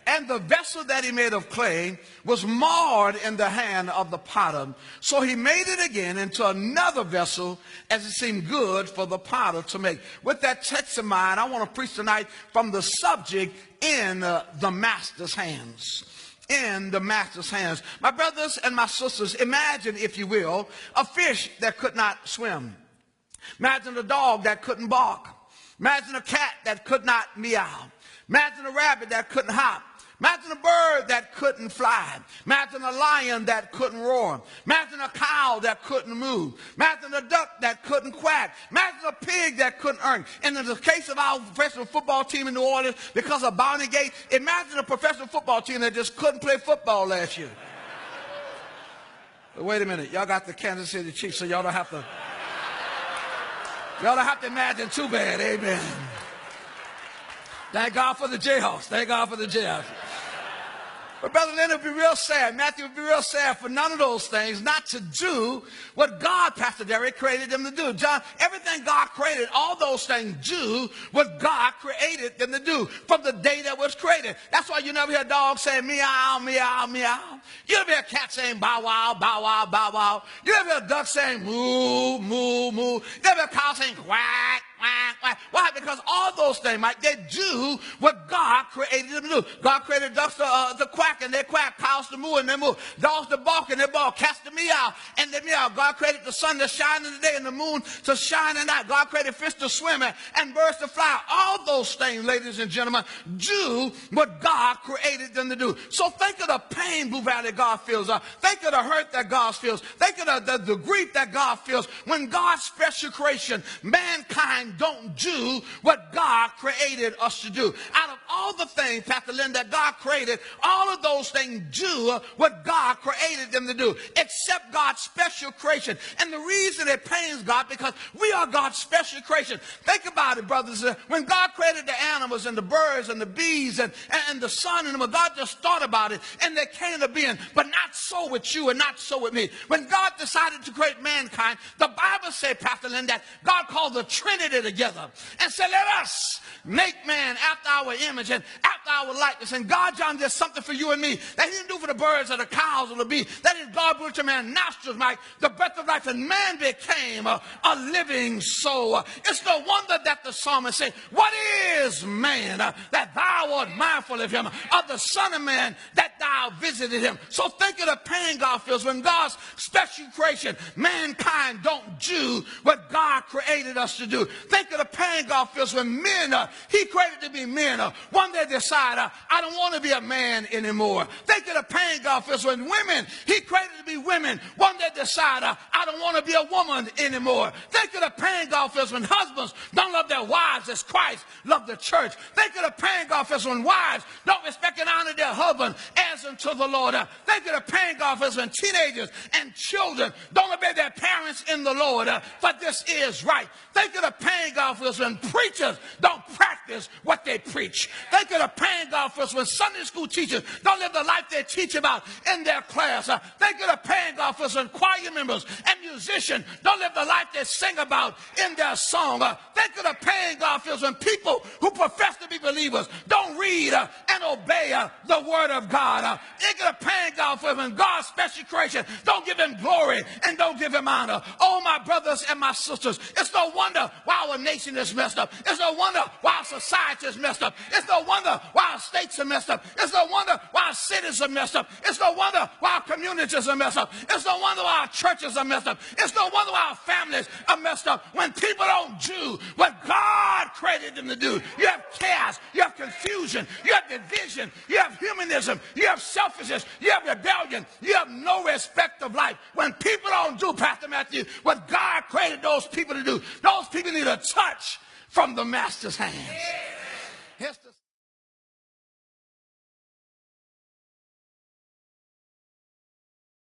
And the vessel that he made of clay was marred in the hand of the potter. So he made it again into another vessel as it seemed good for the potter to make. With that text in mind, I want to preach tonight from the subject, in the master's hands. In the master's hands. My brothers and my sisters, imagine, if you will, a fish that could not swim. Imagine a dog that couldn't bark. Imagine a cat that could not meow. Imagine a rabbit that couldn't hop. Imagine a bird that couldn't fly. Imagine a lion that couldn't roar. Imagine a cow that couldn't move. Imagine a duck that couldn't quack. Imagine a pig that couldn't earn. And in the case of our professional football team in New Orleans, because of Bounty Gate, imagine a professional football team that just couldn't play football last year. But wait a minute, y'all got the Kansas City Chiefs, so y'all don't have to imagine too bad. Amen. Thank God for the Jayhawks. Thank God for the Jayhawks. But Brother Leonard would be real sad. Matthew would be real sad for none of those things not to do what God, Pastor Derek, created them to do. John, everything God created, all those things do what God created them to do from the day that was created. That's why you never hear dogs saying meow, meow, meow. You never hear a cat saying bow, wow, bow, wow, bow, wow. You never hear a duck saying moo, moo, moo. You never hear a cow saying quack. Why? Because all those things, Mike, they do what God created them to do. God created ducks to quack, and they quack. Cows to moo, and they moo. Dogs to bark, and they bark. Cats to meow, and they meow. God created the sun to shine in the day and the moon to shine at night. God created fish to swim and birds to fly. All those things, ladies and gentlemen, do what God created them to do. So think of the pain, Blue Valley, God feels. Think of the hurt that God feels. Think of the grief that God feels when God's special creation, mankind, don't do what God created us to do. Out of all the things, Pastor Lynn, that God created, all of those things do what God created them to do, except God's special creation. And the reason it pains God, because we are God's special creation. Think about it, brothers. When God created the animals and the birds and the bees and the sun and them, God just thought about it and they came to being. But not so with you and not so with me. When God decided to create mankind, the Bible says, Pastor Lynn, that God called the Trinity together and said, let us make man after our image and after our likeness. And God, John, did something for you and me that he didn't do for the birds or the cows or the bees. That is, God blew to man nostrils, Mike, the breath of life, and man became a living soul. It's no wonder that the psalmist said, what is man that thou art mindful of him, of the son of man that thou visited him? So think of the pain God feels when God's special creation, mankind, don't do what God created us to do. Think of the pain God feels when men, he created to be men, one day decide, I don't want to be a man anymore. Think of the pain God feels when women, he created to be women, one day decide, I don't want to be a woman anymore. Think of the pain God feels when husbands don't love their wives as Christ loved the church. Think of the pain God feels when wives don't respect and honor their husband as unto the Lord. Think of the pain God feels when teenagers and children don't obey their parents in the Lord, for this is right. Think of the pain God feels when preachers don't practice what they preach. Think of the pain God feels when Sunday school teachers don't live the life they teach about in their class. Think of the pain God feels when choir members and musicians don't live the life they sing about in their song. Think of the pain God feels when people who profess to be believers don't read and obey the word of God. Think of the pain God feels when God's special creation don't give him glory and don't give him honor. Oh, my brothers and my sisters, it's no wonder why our nation is messed up. It's no wonder why our society is messed up. It's no wonder why our states are messed up. It's no wonder why our cities are messed up. It's no wonder why our communities are messed up. It's no wonder why our churches are messed up. It's no wonder why our families are messed up. When people don't do what God created them to do, you have chaos, you have confusion, you have division, you have humanism, you have selfishness, you have rebellion, you have no respect of life. When people don't do, Pastor Matthew, what God created those people to do, those people need a touch from the master's hand.